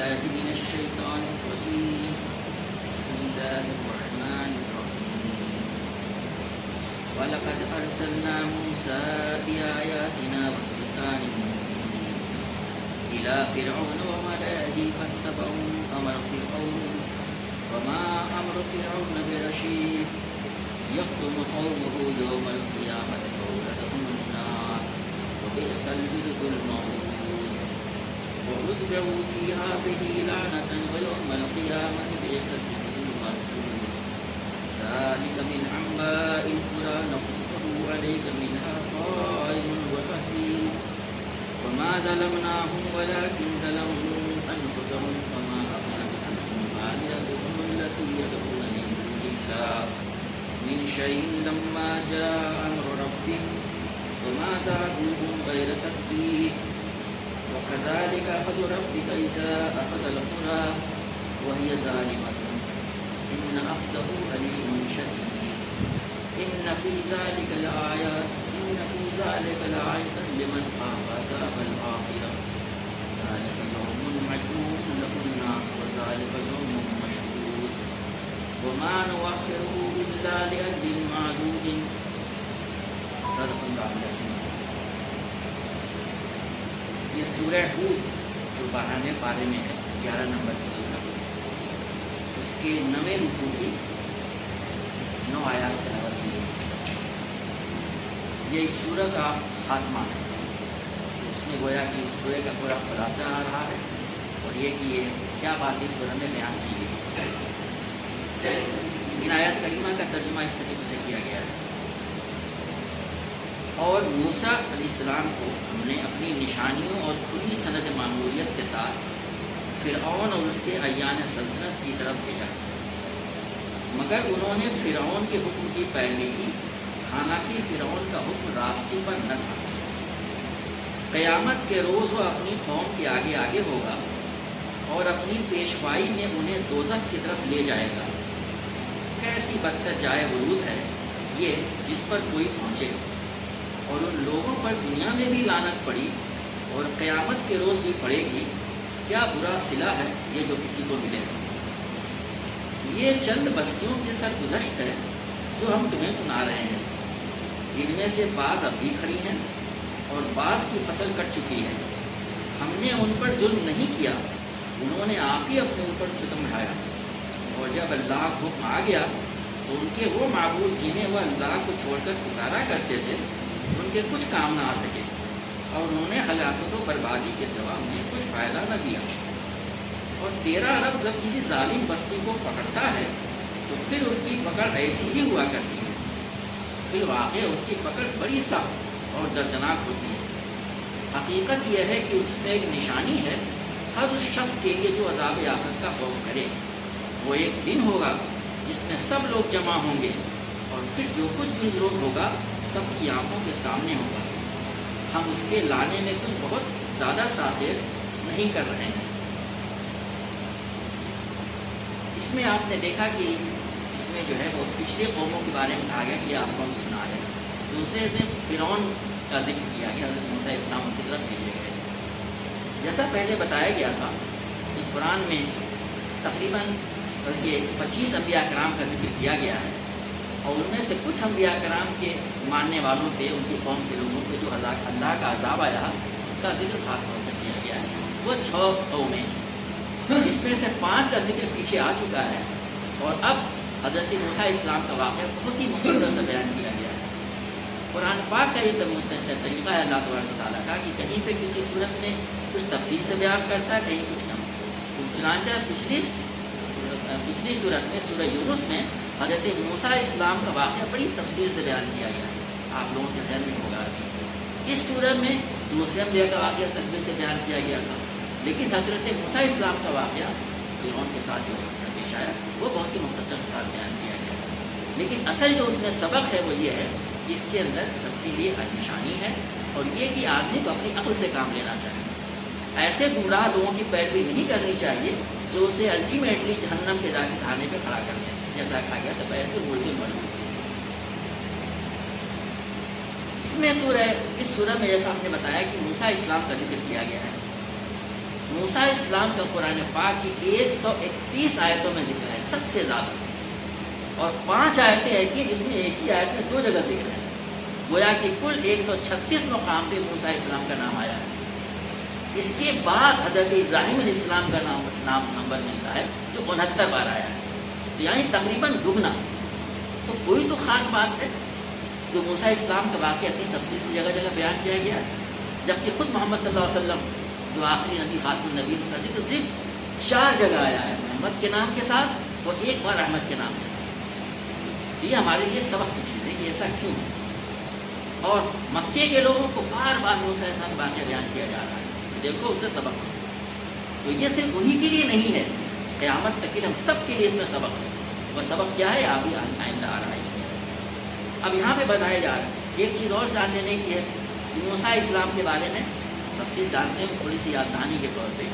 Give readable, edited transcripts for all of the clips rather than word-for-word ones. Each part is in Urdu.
بالله من الشيطان الرجيم بسم الله الرحمن الرحيم ولقد أرسلنا موسى بآياتنا وسلطان مبين إلى فرعون وملئه فاتبعوا أمر فرعون وما أمر فرعون برشيد يقدم قومه يوم القيامة أولادهم النار وبئس الورد المورود وأتبعوا في هذه لعنة ويوم القيامة بئس الورد المورود ذلك من أنباء القرى نقصه عليك منها قائم وحصيد وما ظلمناهم ولكن ظلموا أنفسهم فما أغنت عنهم آلهتهم التي يدعون من دون الله من شيء لما جاء أمر ربهم وما زادوهم غير تتبيب وكذلك أخذ ربك إذا أخذ القرى وهي ظالمة إن أخذه أليم شديد إن في ذلك لآيات لمن خاف عذاب الآخرة ذلك يوم مجموع له الناس وذلك يوم مشهود وما نؤخره إلا لأجل معدود صدق الله العظيم. یہ سورہ ہود جو 12ویں پارے میں ہے 11 نمبر کی سورہ اس کے 9ویں رکوع کی 9 آیات تلاوت کی گئی. یہ اس سورہ کا خاتمہ ہے. اس میں گویا کہ اس سورہ کا پورا خلاصہ آ رہا ہے اور یہ کہ یہ کیا بات اس سورہ میں بیان کی گئی. ان آیات کریمہ کا ترجمہ اس طریقے سے کیا گیا ہے. اور موسیٰ علیہ السلام کو ہم نے اپنی نشانیوں اور کھلی سند معمولیت کے ساتھ فرعون اور اس کے ایان سلطنت کی طرف بھیجا مگر انہوں نے فرعون کے حکم کی پیروی کی حالانکہ فرعون کا حکم راستے پر نہ تھا. قیامت کے روز وہ اپنی قوم کے آگے آگے ہوگا اور اپنی پیشوائی میں انہیں دوزخ کی طرف لے جائے گا. کیسی بدتر جائے ورود ہے یہ جس پر کوئی پہنچے. اور ان لوگوں پر دنیا میں بھی لعنت پڑی اور قیامت کے روز بھی پڑے گی. کیا برا صلہ ہے یہ جو کسی کو ملے. یہ چند بستیوں کی سرگزشت ہے جو ہم تمہیں سنا رہے ہیں. ان میں سے بعض اب بھی کھڑی ہیں اور بعض کی فصل کٹ چکی ہے. ہم نے ان پر ظلم نہیں کیا, انہوں نے آپ ہی اپنے اوپر ستم اٹھایا. اور جب اللہ کا حکم آ گیا تو ان کے وہ معبود جنہیں وہ اللہ کو چھوڑ کر پکارا کرتے تھے ان کے کچھ کام نہ آ سکے اور انہوں نے ہلاکت و بربادی کے سوا انہیں کچھ فائدہ نہ دیا. اور تیرا رب جب کسی ظالم بستی کو پکڑتا ہے تو پھر اس کی پکڑ ایسی ہی ہوا کرتی ہے. پھر واقع اس کی پکڑ بڑی سخت اور دردناک ہوتی ہے. حقیقت یہ ہے کہ اس میں ایک نشانی ہے ہر اس شخص کے لیے جو عذاب آخرت کا خوف کرے. وہ ایک دن ہوگا جس میں سب لوگ جمع ہوں گے اور پھر جو کچھ بھی ضرورت ہوگا سب کی آنکھوں کے سامنے ہوگا. ہم اس کے لانے میں کچھ بہت زیادہ تاخیر نہیں کر رہے ہیں. اس میں آپ نے دیکھا کہ اس میں جو ہے وہ پچھلے قوموں کے بارے میں کہا گیا کہ آپ قوم سنا رہے ہیں. دوسرے میں فرعون کا ذکر کیا گیا, حضرت موسیٰ اسلام کی طرف بھیجے گئے. جیسا پہلے بتایا گیا تھا کہ قرآن میں تقریباً 25 انبیاء کرام کا ذکر کیا گیا ہے اور ان میں سے کچھ انبیاء کرام کے ماننے والوں پہ ان کی قوم کے لوگوں پہ جو اللہ کا عذاب آیا اس کا ذکر خاص طور پر کیا گیا ہے. وہ 6 قومیں, اس میں سے 5 کا ذکر پیچھے آ چکا ہے اور اب حضرت موسیٰ اسلام کا واقعہ بہت ہی مختصر سے بیان کیا گیا ہے. قرآن پاک کا یہ طریقہ ہے اللہ تبارک و تعالیٰ کا کہ کہیں پہ کسی صورت میں کچھ تفصیل سے بیان کرتا ہے, کہیں کچھ کم. چنانچہ پچھلی صورت میں سورہ یونس میں حضرت موسیٰ اسلام کا واقعہ بڑی تفصیل سے بیان کیا گیا ہے. آپ لوگوں کے ذہن میں ہوگا. اس صورت میں دوسرے انبیاء کا واقعہ تقریر سے بیان کیا گیا تھا, لیکن حضرت موسیٰ اسلام کا واقعہ فرعون کے ساتھ جو پیش آیا وہ بہت ہی مختصر کے ساتھ بیان کیا گیا. لیکن اصل جو اس میں سبق ہے وہ یہ ہے کہ اس کے اندر تبدیلی نشانی ہے اور یہ کہ آدمی کو اپنی عقل سے کام لینا چاہیے. ایسے گمراہ لوگوں کی پیروی نہیں کرنی چاہیے جو اسے الٹیمیٹلی جہنم کے جا کے کھانے پہ کھڑا کر دیں. جیسا کہا گیا تو ایسے ملکی مرد. اس سورہ میں جیسا ہم نے بتایا کہ موسیٰ اسلام کا ذکر کیا گیا ہے. موسیٰ اسلام کا قرآن پاک کی 131 آیتوں میں ذکر ہے سب سے زیادہ، اور 5 آیتیں ایسی ہیں جس میں ایک ہی آیت میں 2 جگہ ذکر ہے، گویا کہ کل 136 مقام پہ موسیٰ اسلام کا نام آیا ہے۔ اس کے بعد حضرت ابراہیم علیہ السلام کا نام نمبر ملتا ہے جو 69 بار آیا ہے، تو یعنی تقریباً دگنا۔ تو کوئی تو خاص بات ہے جو موسیٰ اسلام کا واقعہ اتنی تفصیل سے جگہ جگہ بیان کیا گیا ہے، جبکہ خود محمد صلی اللہ علیہ وسلم جو آخری نبی خاتم النبی کا ذکر صرف 4 جگہ آیا ہے، محمد کے نام کے ساتھ اور 1 بار احمد کے نام کے ساتھ۔ یہ ہمارے لیے سبق کی چیز ہے کہ ایسا کیوں ہے، اور مکے کے لوگوں کو بار بار موسیٰ علیہ السلام کا واقعہ بیان کیا جا رہا ہے، دیکھو اسے سبق ہے۔ تو یہ صرف انہی کے لیے نہیں ہے، قیامت تک کے لیے ہم سب کے لیے اس میں سبق ہے۔ وہ سبق کیا ہے ابھی آئندہ آ رہا ہے اس میں۔ اب یہاں پہ بتایا جا رہا ہے ایک چیز اور جان لینے کی ہے کہ موسیٰ اسلام کے بارے میں تفصیل جانتے ہیں تھوڑی سی یاد دہانی کے طور پہ،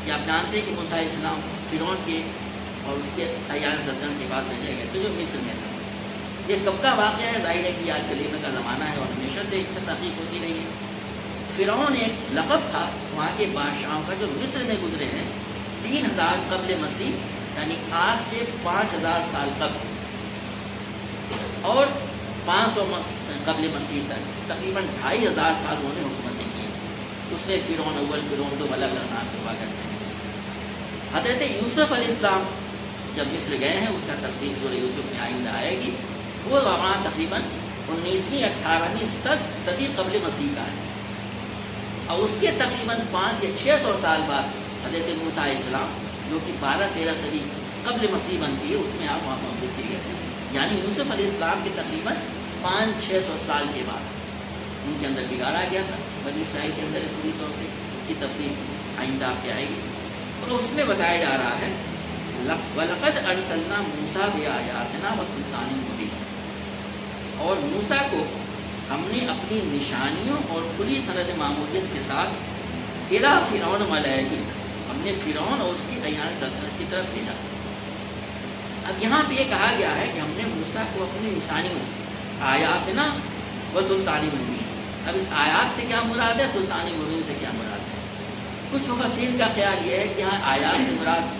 کہ آپ جانتے ہیں کہ موسیٰ اسلام فرعون کے اور اس کے ایام سلطنت کے بعد بھیجے گئے تو جو مصر میں تھا۔ یہ کب کا واقعہ ہے؟ ظاہر ہے کہ آج کلیمہ کا زمانہ ہے اور ہمیشہ سے اس میں تحقیق ہوتی رہی ہے۔ فرعون ایک لقب تھا وہاں کے بادشاہوں کا جو مصر میں گزرے ہیں 3000 قبل مسیح، یعنی آج سے 5000 سال قبل، اور 500 قبل مسیح تک تقریباً 2500 سال انہوں نے حکومتیں کی۔ اس میں فرعون اول، فرعون دو، الگ الگ نام سے ہوا کرتے ہیں۔ حضرت یوسف علیہ السلام جب مصر گئے ہیں، اس کا تفصیل سورہ یوسف میں آئندہ آئے گی، وہ وہاں تقریباً 19ویں 18ویں صدی قبل مسیح کا ہے، اور اس کے تقریباً 500 یا 600 سال بعد حضرت موسیٰ علیہ السلام جو کہ 12-13 صدی قبل مسیح بنتی ہے اس میں آپ وہاں موجود کیے گئے تھے، یعنی یوسف علیہ السلام کے تقریباً 500-600 سال کے بعد ان کے اندر بگاڑا گیا تھا بنی اسرائیل کے اندر پوری طور سے۔ اس کی تفصیل آئندہ آپ کے آئے گی، اور اس میں بتایا جا رہا ہے وَلَقَدْ أَرْسَلْنَا مُوسَىٰ بِآيَاتِنَا وَسُلْطَانٍ مُبِينٍ، اور موسیٰ کو ہم نے اپنی نشانیوں اور کھلی سند معمولیت کے ساتھ اِلیٰ فرعون وَمَلَئِهِ، ہم نے فرعون اور اس کی ایان سلطنت کی طرف بھیجا۔ اب یہاں پہ یہ کہا گیا ہے کہ ہم نے موسیٰ کو اپنی نشانیوں آیاتنا و سلطان مبین، اب اس آیات سے کیا مراد ہے، سلطان مبین سے کیا مراد ہے؟ کچھ مفسرین کا خیال یہ ہے کہ ہاں آیات سے مراد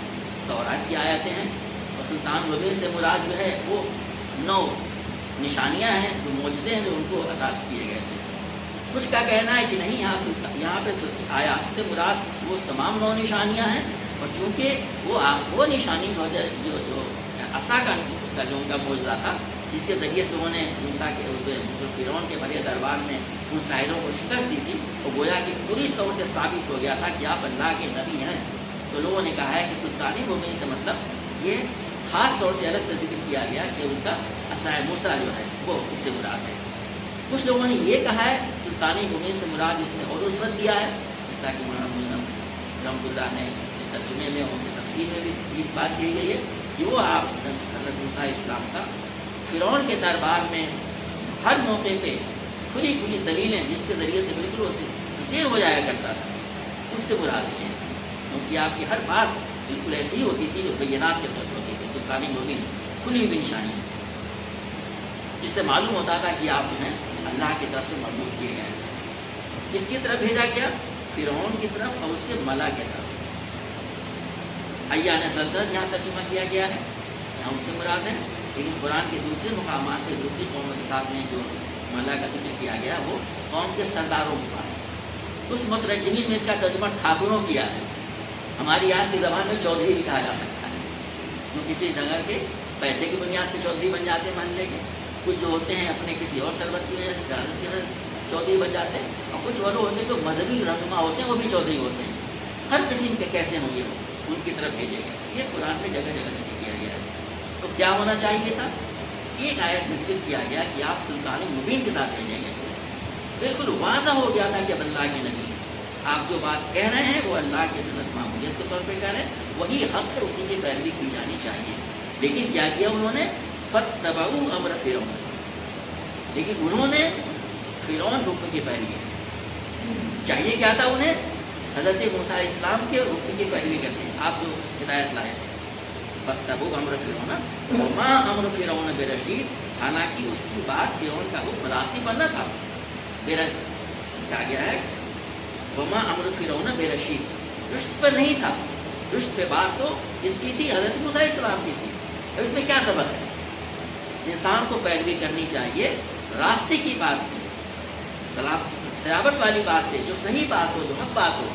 تورات کی آیاتیں ہیں، اور سلطان مبین سے مراد جو ہے وہ 9 نشانیاں ہیں، جو معجزے ہیں جو ان کو عطا کیے گئے تھے۔ کچھ کا کہنا ہے کہ نہیں، یہاں پہ آیات سے مراد وہ تمام 9 نشانیاں ہیں، اور چونکہ وہ نشانی جو عصا کا جو ان کا معجزہ تھا، جس کے ذریعے سے انہوں نے موسیٰ کے جو فرعون کے بڑے دربار میں ان ساحروں کو شکست دی تھی، وہ گویا کہ پوری طور سے ثابت ہو گیا تھا کہ آپ اللہ کے نبی ہیں۔ تو لوگوں نے کہا ہے کہ سلطانی مبین سے مطلب یہ خاص طور سے الگ سے ذکر کیا گیا کہ ان کا عصا موسیٰ جو ہے وہ اس سے مراد ہے۔ کچھ لوگوں نے یہ کہا ہے سلطانی مبین سے مراد اس نے اور عصمت دیا ہے، جیسا کہ مولانا رحمۃ اللہ نے ترجمے میں ان کی تفصیل میں بھی یہ بات کہی گئی ہے کہ وہ آپ حضرت موسیٰ اسلام کا فرعون کے دربار میں ہر موقع پہ کھلی کھلی دلیلیں جس کے ذریعے سے بالکل زیر ہو جایا کرتا تھا، اس سے مراد ہے، کیونکہ آپ کی ہر بات بالکل ایسی ہی ہوتی تھی جو بینات کے طور پر ہوتی تھی، سلطانی مبین کھلی ہوئی نشانی، جس سے معلوم ہوتا تھا کہ آپ جو ہیں اللہ کی طرف سے مبعوث کیے گئے ہیں۔ کس کی طرف بھیجا گیا؟ فرعون کی طرف اور اس کے ملا کی طرف۔ ایان سلطنت یہاں ترجمہ کیا گیا ہے، یہاں اس سے مراد ہے، لیکن قرآن کے دوسرے مقامات کے دوسری قوموں کے ساتھ میں جو ملا کا ذکر کیا گیا وہ قوم کے سرداروں کے پاس۔ اس مترجمین میں اس کا ترجمہ ٹھاکروں کیا ہے، ہماری آج کی زبان میں چودھری بھی کہا جا سکتا ہے، جو کسی جگہ کے پیسے کی بنیاد پہ چودھری بن جاتے ہیں محلے کے، کچھ جو ہوتے ہیں اپنے کسی اور سربت کی وجہ سے سیاست کی وجہ سے چودھری بن جاتے ہیں، اور کچھ وہ لوگ ہوتے ہیں جو مذہبی رہنما ہوتے ہیں وہ بھی چودھری ہوتے ہیں۔ ہر قسم کے کیسے ہوں گے ان کی طرف بھیجے گئے، یہ قرآن میں جگہ جگہ ذکر کیا گیا ہے۔ تو کیا ہونا چاہیے تھا؟ ایک آیت میں ذکر کیا گیا کہ آپ سلطان مبین کے ساتھ بھیجیں گے، بالکل واضح ہو گیا تھا کہ اب اللہ کے نبی ہیں، آپ جو بات کہہ رہے ہیں وہ اللہ کی سنت معمولیت کے طور پہ کہہ رہے ہیں، وہی حق ہے، اسی کی پیروی کی جانی چاہیے۔ لیکن کیا کیا انہوں نے؟ فَاتَّبَعُوا أَمْرَ فِرْعَوْنَ، لیکن انہوں نے فرعون حکم کی پیروی کی۔ چاہیے کیا تھا انہیں؟ حضرت موسیٰ علیہ السلام کے حکم کی پیروی کرتے ہیں، آپ جو ہدایت لائے تھے۔ فَاتَّبَعُوا أَمْرَ فِرْعَوْنَ وَمَا أَمْرُ فِرْعَوْنَ بِرَشِيدٍ، حالانکہ اس کی بات فرعون کا حکم راستی پر نہ تھا۔ کہا گیا ہے وَمَا أَمْرُ فِرْعَوْنَ بِرَشِيدٍ، رشت پر نہیں تھا. رشت پہ بات تو اس کی تھی حضرت موسیٰ علیہ السلام کی تھی. اب اس میں کیا سبق ہے؟ انسان کو پیروی کرنی چاہیے راستے کی بات کی، صحابت والی بات ہے، جو صحیح بات ہو، جو حق بات ہو،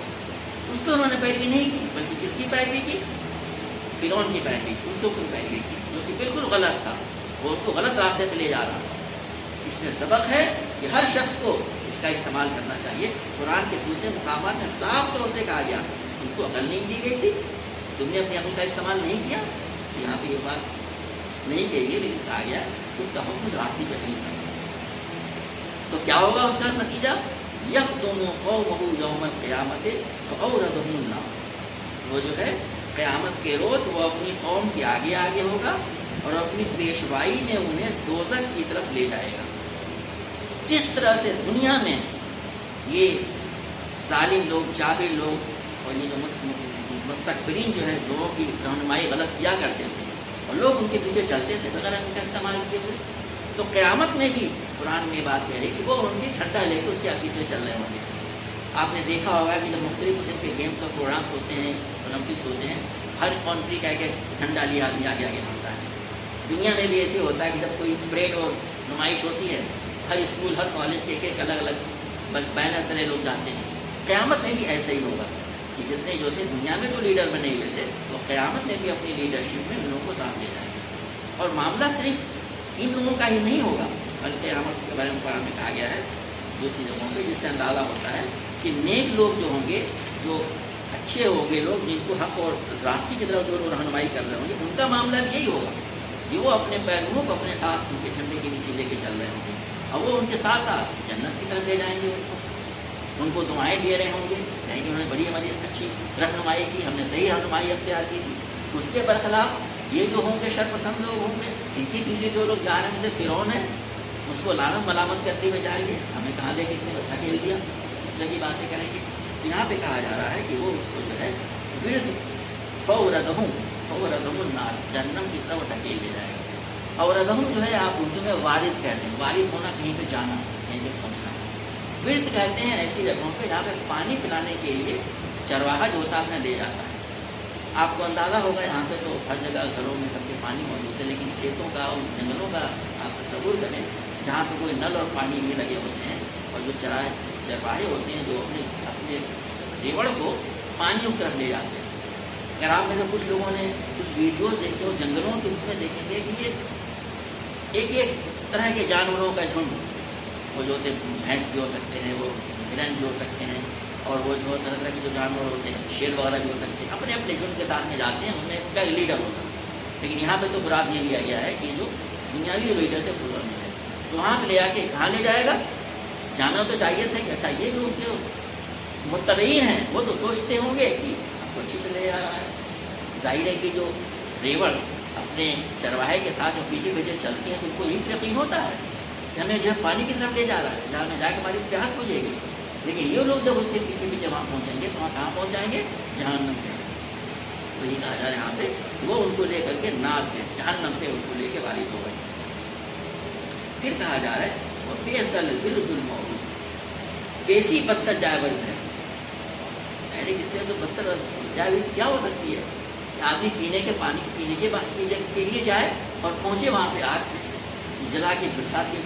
اس کو انہوں نے پیروی نہیں کی، بلکہ کس کی پیروی کی؟ فرعون کی پیروی کی، اس کو کوئی پیروی کی جو کہ بالکل غلط تھا، وہ ان کو غلط راستے پہ لے جا رہا تھا. اس میں سبق ہے کہ ہر شخص کو اس کا استعمال کرنا چاہیے. قرآن کے دوسرے مقامات میں صاف طور سے کہا گیا تم کو عقل نہیں دی گئی تھی، تم نے اپنی عقل کا استعمال نہیں کیا. یہاں پہ یہ بات نہیں کہی ہے، لیکن کہا گیا اس کا حکم راستے پہ نہیں تھا. تو کیا ہوگا اس کا نتیجہ؟ یکدم قومہ یوم القیامت فاوردہم النار. وہ جو ہے قیامت کے روز وہ اپنی قوم کے آگے آگے ہوگا اور اپنی پیشوائی میں انہیں دوزخ کی طرف لے جائے گا. جس طرح سے دنیا میں یہ ظالم لوگ، جابر لوگ اور یہ جو مستکبرین جو ہے لوگوں کی رہنمائی غلط کیا کرتے تھے اور لوگ ان کے پیچھے چلتے تھے بغیر ان کا استعمال کیے ہوئے، تو قیامت میں بھی قرآن میں یہ بات کہہ رہی کہ وہ ان کی جھنڈا لے کے اس کے پیچھے چل رہے ہوں گے. آپ نے دیکھا ہوگا کہ جب مختلف قسم کے گیمس اور پروگرامس ہوتے ہیں، اولمپکس ہوتے ہیں، ہر کنٹری کا ایک جھنڈا لیا آدمی آگے آگے بڑھتا ہے. دنیا میں بھی ایسے ہوتا ہے کہ جب کوئی پریڈ اور نمائش ہوتی ہے، ہر اسکول ہر کالج کے ایک الگ الگ بینر تلے لوگ جاتے ہیں. قیامت میں بھی ایسا ہی ہوگا کہ جتنے جو تھے دنیا میں تو لیڈر بنے ہوئے تھے، تو قیامت میں بھی اپنی لیڈرشپ میں ان لوگوں کو ساتھ لے جائیں گے. اور معاملہ صرف ان لوگوں کا ہی نہیں ہوگا، بلکہ قیامت کے بارے میں قرآن میں کہا گیا ہے دوسری جگہوں پہ، جس سے اندازہ ہوتا ہے کہ نیک لوگ جو ہوں گے، جو اچھے ہوں گے لوگ، جن کو حق اور راستے کی طرف جو لوگ رہنمائی کر رہے ہوں گے، ان کا معاملہ بھی یہی ہوگا کہ وہ اپنے پیرووں کو اپنے ساتھ ان کے جھنڈے کے نیچے لے کے چل رہے ہوں گے اور وہ ان کے ساتھ جنت کی طرف لے جائیں گے. ان کو دعائیں دے رہے ہوں گے کہ انہوں نے بڑی ہماری اچھی رہنمائی کی، ہم نے صحیح رہنمائی اختیار کی تھی. اس کے برخلاف یہ جو ہوں گے شرپسند لوگ ہوں گے، ان کے پیچھے جو لوگ جا رہے ہیں، جیسے فرعون ہے، اس کو لعنت ملامت کرتے ہوئے جائیں گے، ہمیں کہاں لے کے اس نے ڈھکیل دیا، اس طرح کی باتیں کریں گے. یہاں پہ کہا جا رہا ہے کہ وہ اس کو جو ہے ورد فوردہم النار، جہنم کی طرف ڈھکیل لے جائے گا. اور ادہم جو ہے آپ اردو میں وارد کہتے ہیں، وارد ہونا، کہیں پہ جانا، کہیں پہ پہنچنا. ورد کہتے ہیں ایسی جگہوں پہ جہاں پہ پانی پلانے کے لیے چرواہا جو ہوتا ہے اپنے لے جاتا ہے. آپ کو اندازہ ہوگا یہاں پہ تو ہر جگہ گھروں میں سب کے پانی موجود ہے، لیکن کھیتوں کا اور جنگلوں کا آپ تصور کریں جہاں پہ کوئی نل اور پانی بھی لگے ہوتے ہیں، اور جو چرواہے ہوتے ہیں جو اپنے ریوڑ کو پانی کی طرف لے جاتے ہیں. اگر آپ میں سے کچھ لوگوں نے کچھ ویڈیوز دیکھے ہو جنگلوں کے، اس میں دیکھیں گے کہ یہ ایک طرح کے جانوروں کا جھنڈ، وہ جو ہوتے ہیں بھینس بھی ہو سکتے ہیں، وہ ہرن بھی ہو سکتے ہیں، اور وہ جو طرح طرح کے جو جانور ہوتے ہیں شیر وغیرہ بھی ہو سکتے ہیں، اپنے اپنے جھنڈ کے ساتھ میں جاتے ہیں، ان میں کا لیڈر ہوتا ہے. لیکن یہاں پہ تو مراد یہ لیا گیا ہے کہ جو دنیاوی لیڈر تھے فرعون ہے، تو وہاں پہ لے آ کے کہاں لے جائے گا؟ جانا تو چاہیے تھا کہ اچھا یہ جو اس کے متبعین ہیں وہ تو سوچتے ہوں گے کہ آپ کو اچھی طرح لے جا رہا ہے. ظاہر ہے کہ جو ریوڑ اپنے چرواہے کے ساتھ جو پیچھے پیچھے چلتے ہیں تو ان کو یہی یقین ہوتا ہے کہ ہمیں جو ہے پانی کی طرف لے جا رہا ہے، جہاں میں جا کے ہماری پیاس بجھے گی. لیکن یہ لوگ جب اس کے پیچھے پیچھے وہاں پہنچیں گے تو وہاں کہاں پہنچائیں گے؟ جہنم پہ. وہی کہا جا رہا ہے یہاں پہ وہ ان کو لے کر کے نار پہ، جہنم پہ ان کو لے کے وارد ہو گئے. پھر کہا جا رہا ہے وہ بئس الورد المورود، کیسی بدتر جائے ورد ہے. اس سے تو بدتر جائے کیا ہو سکتی ہے کہ آدمی پینے کے پانی پینے کے لیے جائے اور پہنچے وہاں پہ آگ جلا کے برسات کے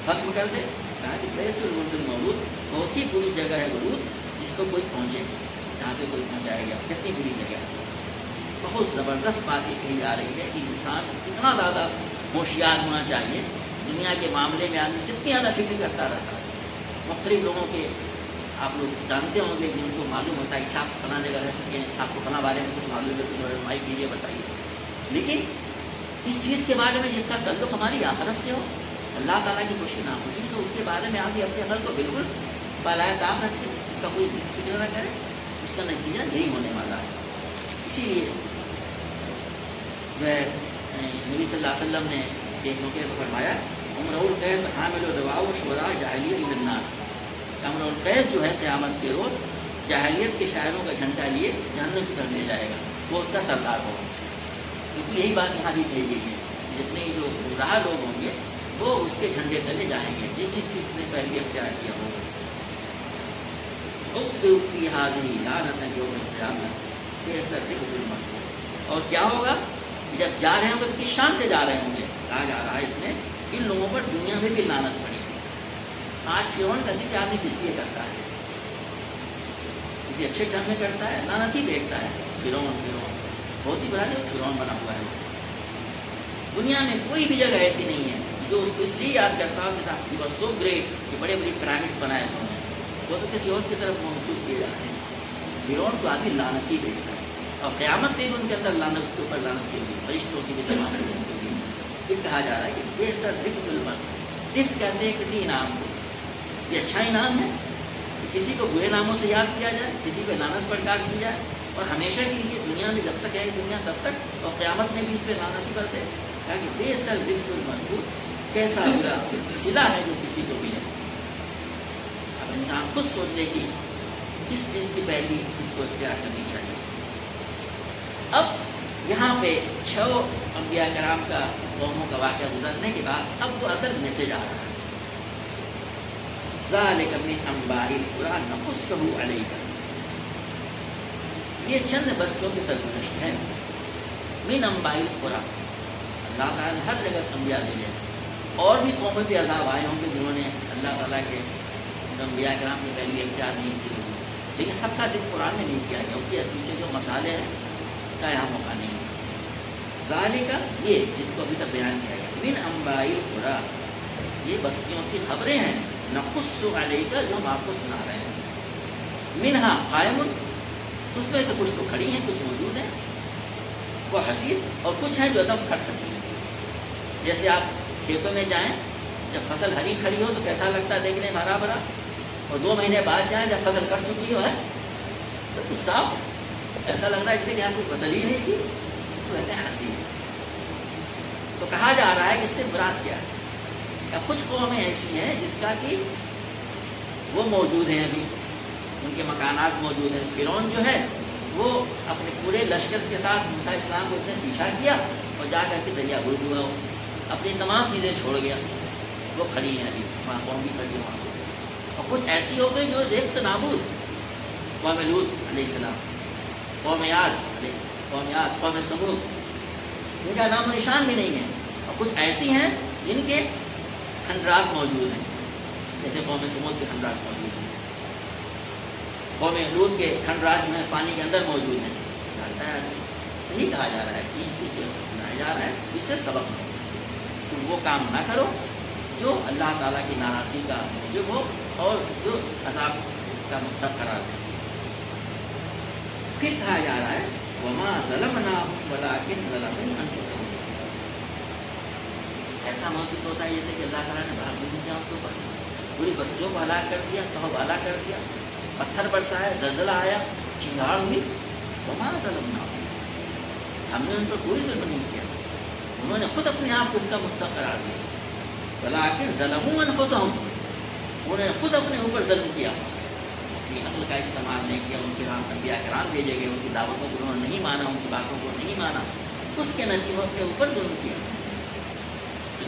ختم کر دے. کہا کہ بئس الورد المورود، بہت ہی بری جگہ ہے ورود جس کو کوئی پہنچے، جہاں پہ کوئی پہنچایا گیا، کتنی بری جگہ ہے. بہت زبردست بات یہ کہی جا رہی ہے کہ انسان کتنا زیادہ ہوشیار ہونا چاہیے. دنیا کے معاملے میں آدمی کتنی زیادہ فکر کرتا رہتا ہے. مختلف لوگوں کے آپ لوگ جانتے ہوں گے کہ ان کو معلوم ہوتا ہے کہ آپ فلاں جگہ رہ سکیں، آپ کو فلاں بارے میں کچھ معلوم ہے تو رہنمائی کیجیے، بتائیے. لیکن اس چیز کے بارے میں جس کا تعلق ہماری آخرت سے ہو، اللہ تعالیٰ کی خوشی نہ ہوگی، تو اس کے بارے میں آپ بھی اپنے عمل کو بالکل بالائے طاق رکھیں، اس کا کوئی فکر نہ کریں. اس کا نتیجہ یہی ہونے والا ہے. اسی لیے جو ہے نبی صلی اللہ علیہ وسلم نے ایک موقع پر فرمایا امرؤ القیس حامل الرواء وشعراء جاہلیت الی النار. امرؤ القیس جو ہے قیامت کے روز جاہلیت کے شاعروں کا جھنڈا لیے جہنم کی طرف لے جائے گا، وہ اس کا سردار ہوگا. بالکل یہی بات یہاں بھی کہی گئی ہے، جتنے جو گمراہ لوگ ہوں گے وہ اس کے جھنڈے تلے جائیں گے، جس چیز کی اس نے پہلے اختیار کیا ہوگا. اُقْبِضْ فِي هَٰذِهِ لَعْنَةً يَوْمَ الْقِيَامَةِ فَيَسْتَرْجِعُ بِالْمَرْفُوعِ. اور کیا ہوگا کہ جب جا رہے ہوں گے تو کس شان سے جا رہے ہوں گے؟ کہا جا رہا ہے اس میں ان لوگوں پر دنیا میں بھی لعنت پڑی. آج فرعون کا ذکر آدمی کس لیے کرتا ہے؟ کسی اچھے ٹائم میں کرتا ہے؟ لعنت ہی دیکھتا ہے. فرعون بہت ہی بڑا جو فرعون بنا ہوا ہے. دنیا میں کوئی بھی جگہ ایسی نہیں ہے جو اس کو اس لیے یاد کرتا ہو کہ ہی واز سو گریٹ کہ بڑے بڑے پیرامڈس بنائے انہوں نے. وہ تو کسی اور کی طرف منسوخ کیے جاتے ہیں. فرعون کو آدمی لعنت ہی دیکھتا ہے. اور قیامت میں بھی ان کے اندر لعنت کے اوپر لعنت کی ہوئی, فرشتوں کی بھی تمام ہوگی. پھر کہا جا رہا ہے کہ یہ سر رفق المرء, رفق کہتے ہیں کسی انعام کو. یہ اچھا انعام ہے کہ کسی کو برے ناموں سے یاد کیا جائے, کسی پہ لعنت پڑکار کی جائے, اور ہمیشہ کے لیے دنیا میں جب تک ہے دنیا تب تک, اور قیامت میں بھی اس پہ لعنت ہی کرتے. کہا کہ بے سر رفق المرء, کیسا برا صلہ ہے جو کسی کو بھی ہے. اب انسان خود سوچ لے کہ کس چیز کی پہلی اس کو اختیار کرنی چاہیے. اب یہاں پہ 6 انبیاء کرام کا قوموں کا واقعہ گزرنے کے بعد اب وہ اصل میسج آ رہا ہے. ذالک من انباء القرى نقصه علیک, یہ چند بستیوں کی سرگزشت ہے. من انباء القرى, اللہ تعالیٰ نے ہر جگہ انبیاء بھیجے. اور بھی قومیں بھی عذاب آئے ہوں گے جنہوں نے اللہ تعالیٰ کے انبیاء کرام کی پہلی اختیار نہیں کی, لیکن سب کا ذکر قرآن میں نہیں کیا گیا. اس کے پیچھے جو مسالے ہیں اس کا یہاں موقع نہیں ہے. ذالک, یہ جس کو ابھی تک بیان کیا گیا, من انباء القرى, یہ بستیوں کی خبریں ہیں. نقص علیک, جو ہم آپ کو سنا رہے ہیں. منہا قائم, اس میں تو کچھ تو کھڑی ہیں, کچھ موجود ہیں, وہ حسین, اور کچھ ہیں جو دم کھٹ سکتی ہیں. جیسے آپ کھیتوں میں جائیں, جب فصل ہری کھڑی ہو تو کیسا لگتا ہے دیکھنے میں, ہرا بھرا, اور 2 مہینے بعد جائیں جب فصل کٹ چکی ہو, ہے سب کچھ صاف, ایسا لگ رہا ہے جسے کہ یہاں کوئی فصل ہی نہیں تھی, تو کہتے ہیں حسین. تو کہا جا رہا ہے کہ اس سے مراد کیا ہے؟ یا کچھ قومیں ایسی ہیں جس کا کہ وہ موجود ہیں, ابھی ان کے مکانات موجود ہیں. فرعون جو ہے وہ اپنے پورے لشکر کے ساتھ موسیٰ اسلام کو اس نے پیچھا کیا اور جا کر کے دریا غرق ہوا, اپنی تمام چیزیں چھوڑ گیا. وہ کھڑی ہیں ابھی وہاں, قوم بھی کھڑی ہے وہاں. اور کچھ ایسی ہو گئی جو ریت سے نابود, قوم لوط علیہ السلام, قوم عاد, قوم ثمود, ان کا نام و نشان بھی نہیں ہے. اور کچھ ایسی ہیں جن کے کھنڈرات موجود ہیں, جیسے قوم ثمود کے کھنڈرات موجود ہیں, قوم لوط کے کھنڈرات میں پانی کے اندر موجود ہیں. یہی کہا جا رہا ہے کہ سنایا جا رہا ہے اس سے سبق ہے. تم وہ کام نہ کرو جو اللہ تعالیٰ کی ناراضگی کا موجب ہو اور جو عذاب کا مستحق قرار دے. پھر کہا جا رہا ہے وما ظلمناہم ولکن ظلموا انفسہم. ایسا محسوس ہوتا ہے جیسے کہ اللہ تعالیٰ نے بڑا ظلم کیا ان کے اوپر, پوری بستیوں کو ہلاک کر دیا, تو ہلاک کر دیا, پتھر برسایا, زلزلہ آیا, چنگاڑ ہوئی. وما ظلمناہم, ہم نے ان پر کوئی ظلم نہیں کیا, انہوں نے خود اپنے آپ کو اس کا مستحق قرار دیا. ولکن ظلموا انفسہم, انہوں نے خود اپنے اوپر ظلم کیا, اپنی عقل کا استعمال نہیں کیا. ان کے انبیاء کرام بھیجے گئے, ان کی دعوتوں کو انہوں نے نہیں مانا, ان کی باتوں کو نہیں مانا, اس کے نتیجے میں اپنے اوپر ظلم کیا.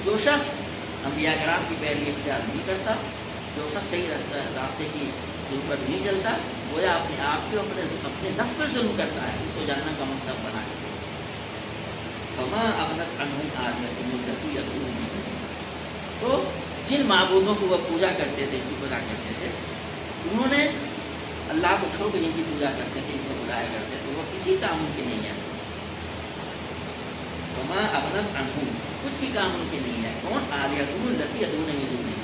جو شخص انبیاء کرام کی پیروی اختیار نہیں کرتا, جو شخص صحیح راستے کی اوپر نہیں چلتا, گویا اپنے آپ کے اپنے نفس پر ظلم کرتا ہے, اس کو جہنم کا مستحق بنا ہے. فما اغنت عنہم آلہتہم التی یدعون, تو جن معبودوں کو وہ پوجا کرتے تھے, کی پوجا کرتے تھے, انہوں نے اللہ کو چھوڑ کے جن کی پوجا کرتے تھے, ان کو بلایا کرتے تھے, وہ کسی کام ان کے نہیں ہے. فما اغنت عنہم, کچھ بھی کام ان کے نہیں ہے. کون؟ آلہتہم التی یدعون من دونہ,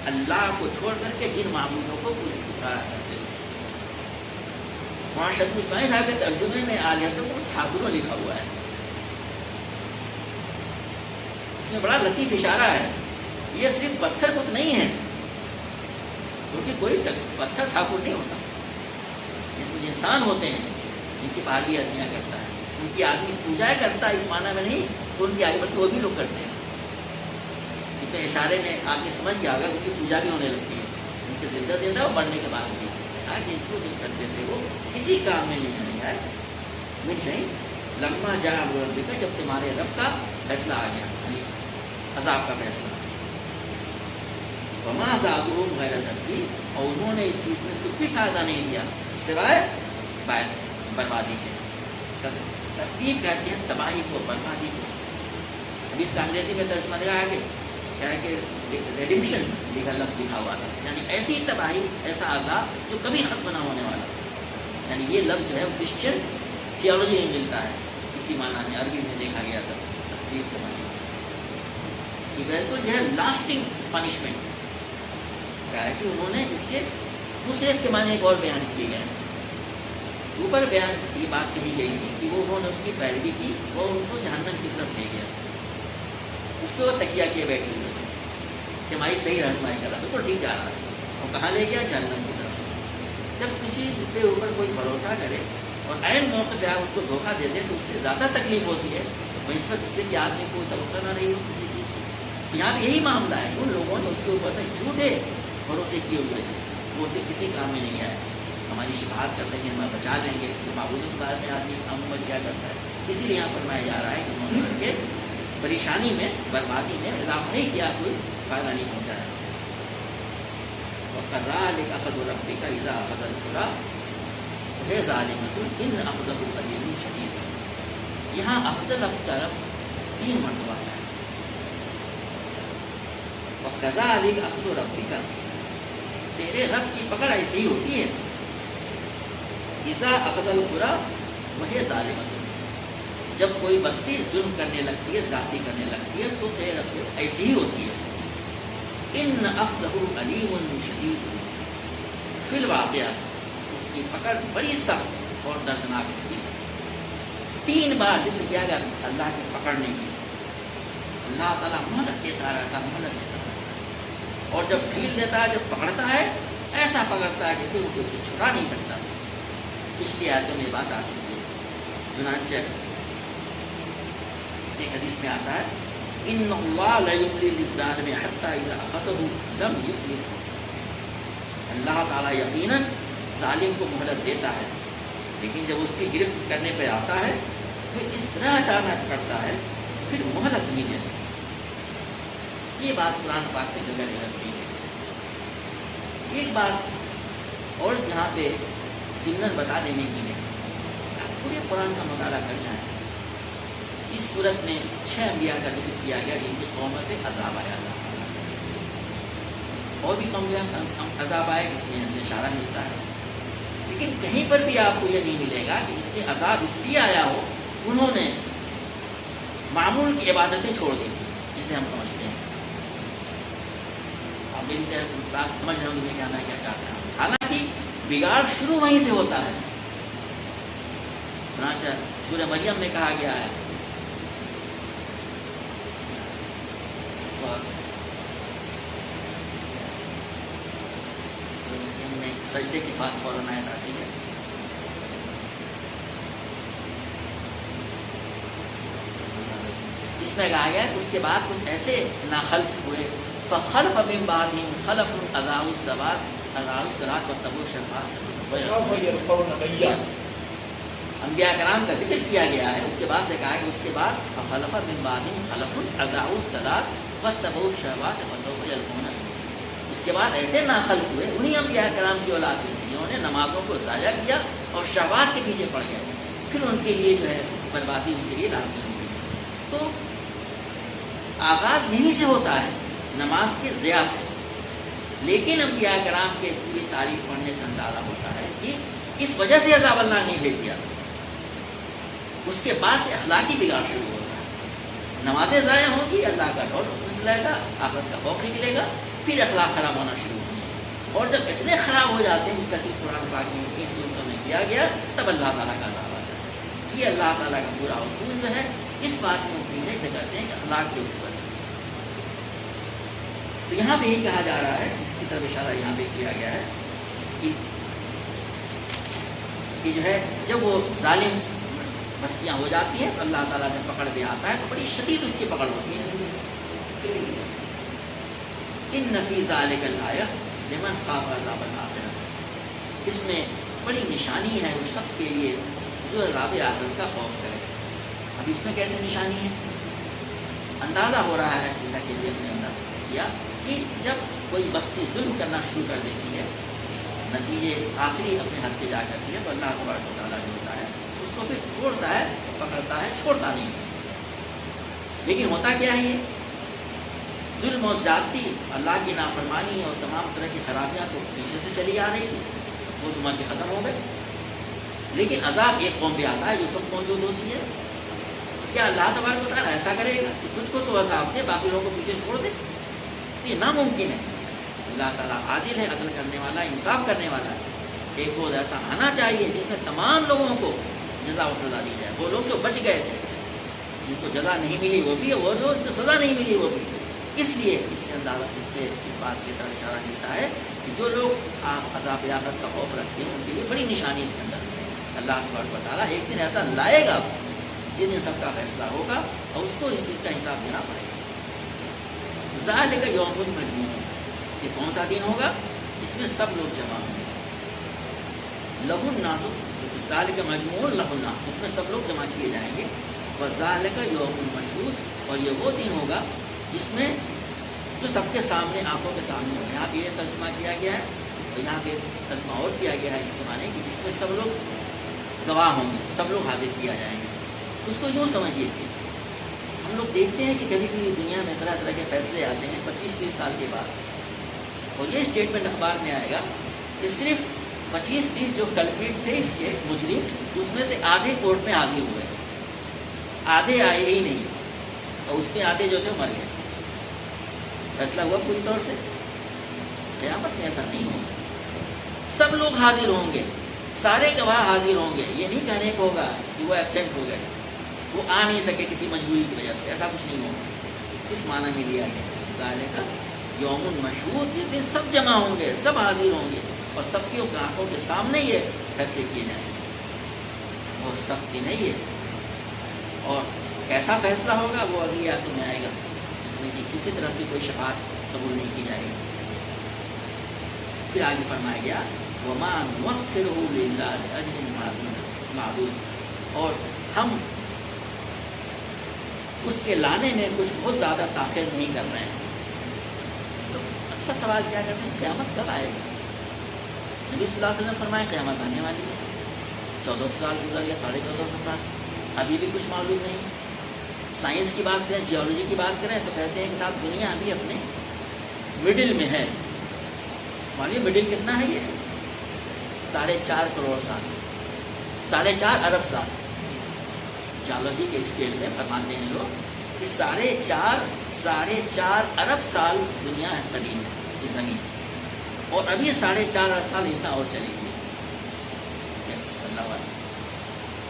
اللہ کو چھوڑ کر کے جن معبودوں کو پکارا کرتے تھے. وہاں شیخ اسماعیل صاحب کے ترجمے میں آلہتہم ٹھاکروں لکھا ہوا ہے. اس میں بڑا لطیف اشارہ ہے. یہ صرف پتھر کچھ نہیں ہے, کیونکہ کوئی پتھر ٹھاکر نہیں ہوتا. یہ کچھ انسان ہوتے ہیں جن کی پہاڑی آدمیاں کرتا ہے, ان کی آدمی پوجا کرتا ہے اس معنی میں نہیں, تو ان کی آگے بلکہ وہ بھی لوگ کرتے ہیں. اتنے اشارے میں آپ نے سمجھ گیا ہوگا, ان کی پوجا بھی ہونے لگتی ہے, ان کے زندہ اور مرنے کے بعد بھی. آگے اس کو جو کرتے تھے وہ کسی کام میں نہیں آئے. نہیں لما جا ربی کا, جب تمہارے رب کا فیصلہ آ گیا, یعنی عذاب کا فیصلہ. وما زادوهم غیر تتبیب، اور انہوں نے اس چیز میں کچھ بھی فائدہ نہیں دیا سوائے بربادی کے. ترتیب کہتے ہیں تباہی کو، بربادی کو. ابھی اس کا انگریزی میں ترجمہ دیا ہے کیا ہے کہ ریڈیمشن لفظ لکھا ہوا تھا، یعنی ایسی تباہی، ایسا عذاب جو کبھی ختم نہ ہونے والا. یعنی یہ لفظ جو ہے کرسچن تھیولوجی میں ملتا ہے اسی معنی میں، عربی میں دیکھا گیا تھا تقدیر کے معنی یہ بالکل جو ہے لاسٹنگ پنشمنٹ کا ہے کہ انہوں نے اس کے دوسرے اس کے معنی ایک اور بیان کیے گئے ہیں. اوپر بیان یہ بات کہی گئی تھی کہ وہ انہوں نے اس کی پیروی کی، وہ ان کو جہنم کی طرف لے گیا، اس کو تکیہ کیے بیٹھے ہوئے کہ ہماری صحیح رہنمائی کر رہا، بالکل ٹھیک جا رہا ہے، اور کہاں لے گیا؟ جہنم کی طرف. جب کسی کے اوپر کوئی بھروسہ کرے اور عین موقع پہ آپ اس کو دھوکہ دے دیں تو اس سے زیادہ تکلیف ہوتی ہے نسبت اس سے کہ آدمی کو توقع نہ رہی ہو کسی چیز سے. یہاں بھی یہی معاملہ ہے، ان لوگوں نے اس کے اوپر جھوٹے بھروسے کیے ہوئے تھے، وہ اسے کسی کام میں نہیں آئے. ہماری شفاعت کر لیں گے، ہمیں بچا لیں گے، تو معبودوں کے بارے میں آدمی عموماً کیا کرتا ہے. اسی لیے یہاں فرمایا جا رہا ہے کہ انہوں نے کر کے پریشانی میں، بربادی میں اضافہ نہیں کیا، کوئی فائدہ نہیں پہنچایا. وَكَذَلِكَ أَخَذُ رَبِّكَ إِذَا أَخَذَ الْقُرَىٰ وَهِيَ ظَالِمَةٌ إِنَّ أَخْذَهُ أَلِيمٌ شَدِيدٌ. یہاں اخذ لفظ کا رب 3 مرتبہ ہے. وَكَذَلِكَ أَخْذُ رَبِّكَ، تیرے رب کی پکڑ ایسی ہی ہوتی ہے. اذا اخذ القرى وهي ظالمة، جب کوئی بستی ظلم کرنے لگتی ہے، زیادتی کرنے لگتی ہے، تو تیرے رب ایسی ہی ہوتی ہے. ان اخذه علیم شدید، فی الواقعہ اس کی پکڑ بڑی سخت اور دردناک ہوتی ہے. 3 بار ذکر کیا گیا اللہ کی پکڑنے کی. اللہ تعالیٰ مہلت دیتا رہتا، مہلت دیتا رہتا، اور جب ڈھیل دیتا ہے، جب پکڑتا ہے ایسا پکڑتا ہے کہ پھر وہ اسے چھڑا نہیں سکتا. پچھلی آیتوں میں بات آ چکی ہے. چنانچہ ایک حدیث میں آتا ہے ان اللہ لا یملی للظالم حتی اذا اخذه لم یفلت، اللہ تعالیٰ یقیناً ظالم کو مہلت دیتا ہے، لیکن جب اس کی گرفت کرنے پہ آتا ہے پھر اس طرح اچانک کرتا ہے پھر مہلت نہیں دیتا. یہ بات قرآن پاک میں جگہ جگہ کی ہے. ایک بات اور یہاں پہ ضمن بتا دینے کے لیے پورے قرآن کا مطالعہ کر جائیں. اس صورت میں 6 انبیاء کا ذکر کیا گیا جن کی قوموں پہ عذاب آیا تھا. اور بھی قوموں پہ عذاب آئے، اس میں ہمیں اشارہ ملتا ہے، لیکن کہیں پر بھی آپ کو یہ نہیں ملے گا کہ اس میں عذاب اس لیے آیا ہو انہوں نے معمول کی عبادتیں چھوڑ دی تھی جسے ہم سمجھتے ہیں. آپ میری بات سمجھ رہے ہوں میں کہنا کیا چاہتا ہوں. حالانکہ بگاڑ شروع وہیں سے ہوتا ہے. چنانچہ سورہ مریم میں کہا گیا ہے سجدے کی بات فوراً آیت آتی ہے. اس میں کہا گیا کہ اس کے بعد کچھ ایسے ناخلف ہوئے فخلف من بعدهم خلف اضاعوا الصلاۃ واتبعوا الشهوات. انبیاء کرام کا ذکر کیا گیا ہے، اس کے بعد سے کہا ہے کہ اس کے بعد فخلف من بعدهم خلف اضاعوا الصلاۃ واتبعوا الشهوات فسوف يلقون. اس کے بعد ایسے ناخلف ہوئے انہی انبیاء کرام کی اولاد میں جنہوں نے نمازوں کو ضائع کیا اور شہوات کے پیچھے پڑ گئے، پھر ان کے لیے جو ہے بربادی ان کے لیے لازمی ہو گئی. تو آغاز یہیں سے ہوتا ہے، نماز کے ضیاع سے. لیکن انبیاء کرام کے پوری تاریخ پڑھنے سے اندازہ ہوتا ہے کہ اس وجہ سے عذاب اللہ نہیں بھیج دیا. اس کے بعد سے اخلاقی بگاڑ شروع ہوتا ہے. نمازیں ضائع ہوں گی، اللہ کا ڈر نکلے گا، آخرت کا خوف نکلے گا، پھر اخلاق خراب ہونا شروع ہوگی. اور جب اتنے خراب ہو جاتے ہیں جس کا کہ قرآن پاک میں ان صورتوں میں کیا گیا، تب اللہ تعالیٰ کا عذاب آتا ہے. یہ اللہ تعالیٰ کا پورا اصول جو ہے اس بات میں ممکن ہے کہ کہتے ہیں کہ اخلاق کے اوپر. تو یہاں پہ یہی کہا جا رہا ہے، اس کی طرف اشارہ یہاں پہ کیا گیا ہے کہ جو ہے جب وہ ظالم بستیاں ہو جاتی ہیں تو اللہ تعالیٰ جب پکڑ دے آتا ہے تو بڑی شدید اس کی پکڑ ہوتی ہے. ان فی ذلک الآیۃ لمن خاف عذاب الآخرہ، اس میں بڑی نشانی ہے اس شخص کے لیے جو عذاب آخرت کا خوف کرے. اب اس میں کیسے نشانی ہے؟ اندازہ ہو رہا ہے جیسا کہ اپنے اندر کیا کہ جب کوئی بستی ظلم کرنا شروع کر دیتی ہے، نتیجے آخری اپنے حد پہ جا کرتی ہے، تو اللہ تبارک و تعالیٰ جو ہوتا ہے اس کو پھر چھوڑتا ہے، پکڑتا ہے، چھوڑتا نہیں. لیکن ہوتا کیا ہے، یہ ظلم و زیادتی، اللہ کی نافرمانی اور تمام طرح کی خرابیاں تو پیچھے سے چلی آ رہی تھی، وہ تو مر کے ختم ہو گئے. لیکن عذاب ایک قوم پہ آتا ہے جو سب موجود ہوتی ہے. کیا اللہ تبارک و تعالیٰ ایسا کرے گا کہ تجھ کو تو عذاب دے، باقی لوگوں کو پیچھے چھوڑ دے؟ یہ ناممکن ہے. اللہ تعالیٰ عادل ہے، عدل کرنے والا ہے، انصاف کرنے والا ہے. ایک روز ایسا آنا چاہیے جس میں تمام لوگوں کو جزا و سزا دی جائے. وہ لوگ جو بچ گئے تھے، جن کو جزا نہیں ملی وہ بھی، وہ جو سزا نہیں ملی وہ بھی. اس لیے اس سے اندازہ، اس سے اس بات کی طرف اشارہ ملتا ہے کہ جو لوگ آپ عذاب آخرت کا خوف رکھتے ہیں ان کے لیے بڑی نشانی اس کے اندر ہے. اللہ تبارک و تعالیٰ ایک دن ایسا لائے گا جس دن سب کا فیصلہ ہوگا اور اس کو اس چیز کا حساب دینا پڑے گا. ذالک یوم مجموع، یہ کون سا دن ہوگا؟ اس میں سب لوگ جمع ہوں گے. لہ الناس، ذالک مجموع لہ الناس، اس میں سب لوگ جمع کیے جائیں گے. وذالک یوم مشہود، اور یہ وہ دن ہوگا جس میں جو سب کے سامنے، آنکھوں کے سامنے ہوگا. یہاں پہ یہ ترجمہ کیا گیا ہے اور یہاں پہ ترجمہ اور کیا گیا ہے اس کے معنی کہ جس میں سب لوگ گواہ ہوں گے، سب لوگ حاضر کیا جائیں گے. اس کو یوں سمجھیے کہ ہم لوگ دیکھتے ہیں کہ کبھی بھی دنیا میں طرح طرح کے فیصلے آتے ہیں 25-30 سال کے بعد، اور یہ اسٹیٹمنٹ اخبار میں آئے گا کہ صرف 25-30 جو کلپریٹ تھے اس کے مجرم، اس میں سے آدھے کورٹ میں حاضر ہوئے، آدھے آئے ہی نہیں، اور اس میں آدھے جو تھے مر گئے. فیصلہ ہوا پوری طور سے. قیامت میں ایسا نہیں ہوگا، سب لوگ حاضر ہوں گے، سارے گواہ حاضر ہوں گے. یہ نہیں کہنے کو ہوگا کہ وہ ایبسینٹ ہو گئے، وہ آ نہیں سکے کسی مجبوری کی وجہ سے، ایسا کچھ نہیں ہوگا. اس معنی میں لیا گیا ذالک یوم مشہود، جس دن سب جمع ہوں گے، سب حاضر ہوں گے اور سب کی آنکھوں کے سامنے یہ فیصلے کیے جائیں گے. وہ سب دن ہے یہ، اور کیسا فیصلہ ہوگا وہ اگلی آیتوں میں آئے گا. اس میں کسی طرح کی کوئی شفاعت قبول نہیں کی جائے گی. پھر آگے فرمایا گیا وما نؤخرہ الا لأجل معدود، اور ہم اس کے لانے میں کچھ بہت زیادہ تاخیر نہیں کر رہے ہیں. تو اکثر سوال کیا کرتے ہیں قیامت کب آئے گا؟ نبی صلی اللہ علیہ وسلم نے فرمایا قیامت آنے والی ہے. 14 سال گزر یا 14.5 سال، ابھی بھی کچھ معلوم نہیں. سائنس کی بات کریں، جیولوجی کی بات کریں تو کہتے ہیں کہ صاحب دنیا ابھی اپنے مڈل میں ہے. مانیے مڈل کتنا ہے؟ یہ 4.5 کروڑ سال، 4.5 ارب سال. جیولوجی کے اسکیل میں فرماتے ہیں لوگ کہ 4.5 ارب سال دنیا قدیم ہے یہ زمین، اور ابھی 4.5 ارب سال اتنا اور چلے گی اللہ والا.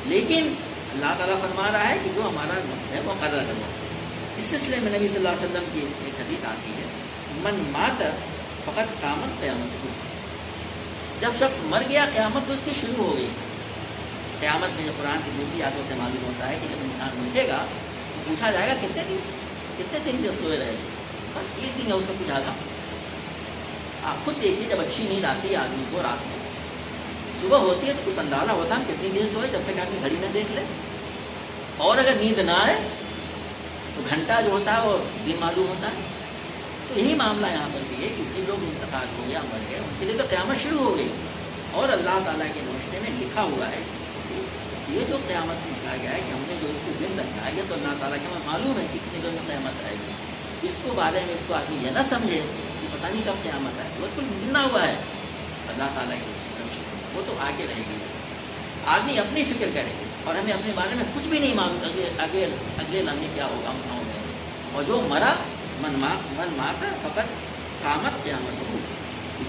لیکن اللہ تعالیٰ فرما رہا ہے کہ جو ہمارا وقت ہے وہ مقرر ہے. اس سلسلے میں نبی صلی اللہ علیہ وسلم کی ایک حدیث آتی ہے من مات فقط قامت قیامت کو، جب شخص مر گیا قیامت تو اس کی شروع ہو گئی. قیامت میں جو قرآن کی دوسری آیتوں سے معلوم ہوتا ہے کہ جب انسان اٹھے گا تو پوچھا جائے گا کتنے دن سے سوئے رہے؟ بس ایک دن ہے اس کا کچھ آگا. آپ خود دیکھیے جب اچھی نیند آتی ہے آدمی کو رات میں، صبح ہوتی ہے تو کچھ اندازہ ہوتا ہے ہم کتنی دیر سوئے جب تک آدمی گھڑی نہ دیکھ لے. اور اگر نیند نہ آئے تو گھنٹہ جو ہوتا ہے وہ دن معلوم ہوتا ہے. تو یہی معاملہ یہاں پر بھی ہے کہ جن لوگ انتقال ہو گیا مر گئے ان کے لیے تو قیامت شروع ہو گئی، اور اللہ تعالیٰ کے نوشتے میں لکھا ہوا ہے یہ جو قیامت میں کہا گیا ہے کہ ہم نے جو اس کو دن رکھا ہے یہ تو اللہ تعالیٰ کے معلوم ہے کہ کتنے دن میں قیامت آئے گی. اس کو بارے میں اس کو آدمی یہ نہ سمجھے کہ پتہ نہیں کب قیامت آئے، وہ بالکل گننا ہوا ہے اللہ تعالیٰ کی، وہ تو آگے رہے گی. آدمی اپنی فکر کرے اور ہمیں اپنے بارے میں کچھ بھی نہیں معلوم اگلے لمحے کیا ہوگا ہم کہوں گے. اور جو مرا من ماتا فقط قامت قیامت ہو،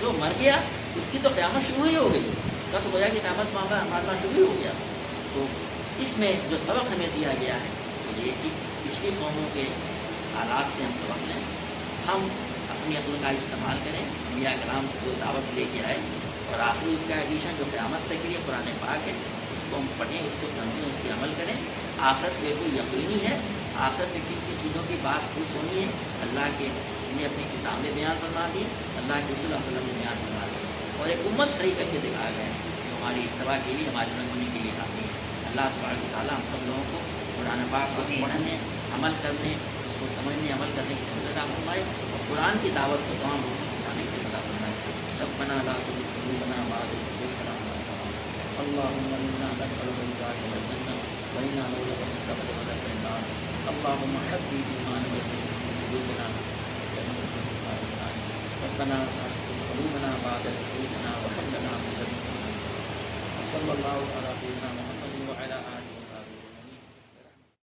جو مر گیا اس کی تو قیامت شروع ہی ہو گئی، اس کا تو گویا کہ قیامت مارنا شروع ہو گیا. تو اس میں جو سبق ہمیں دیا گیا ہے وہ یہ کہ پچھلی قوموں کے حالات سے ہم سبق لیں، ہم اپنی عقل کا استعمال کریں، انبیاء کرام کو دعوت لے کے آئے، اور آخری اس کا ایڈیشن جو قیامت تک کے لیے قرآن پاک ہے اس کو ہم پڑھیں، اس کو سمجھیں، اس پہ عمل کریں. آخرت بالکل یقینی ہے، آخرت میں کن کن چیزوں کی باعث خوش ہونی ہے اللہ کے نے اپنی کتاب میں بیان فرما دی، اللہ کے رسول صلی اللہ علیہ وسلم نے بیان فرما دی، اور ایک امت کھڑی کر کے دکھا گئے جو ہماری اتباع کے لیے ہمارے نمونے کے لیے کافی ہے. اللہ تبارک و تعالیٰ ہم سب لوگوں کو قرآن پاک کو پڑھنے، عمل کرنے، اس کو سمجھنے عمل کرنے کی توفیق عطا فرمائے اور قرآن کی دعوت کو تمام لوگوں کو اٹھانے کی عطا فرمائے. ربنا لا تزغ قلوبنا بعد إذ هديتنا وهب لنا من لدنك اللهم إنا نسألك رضاك والجنة وإنا نعوذ بك من سخطك وعذاب النار. اللهم حبب إيمانك في قلوبنا ربنا لا تزغ قلوبنا بعد إذ هديتنا وهب لنا من لدنك. وصلى الله على سيدنا محمد وعلى آله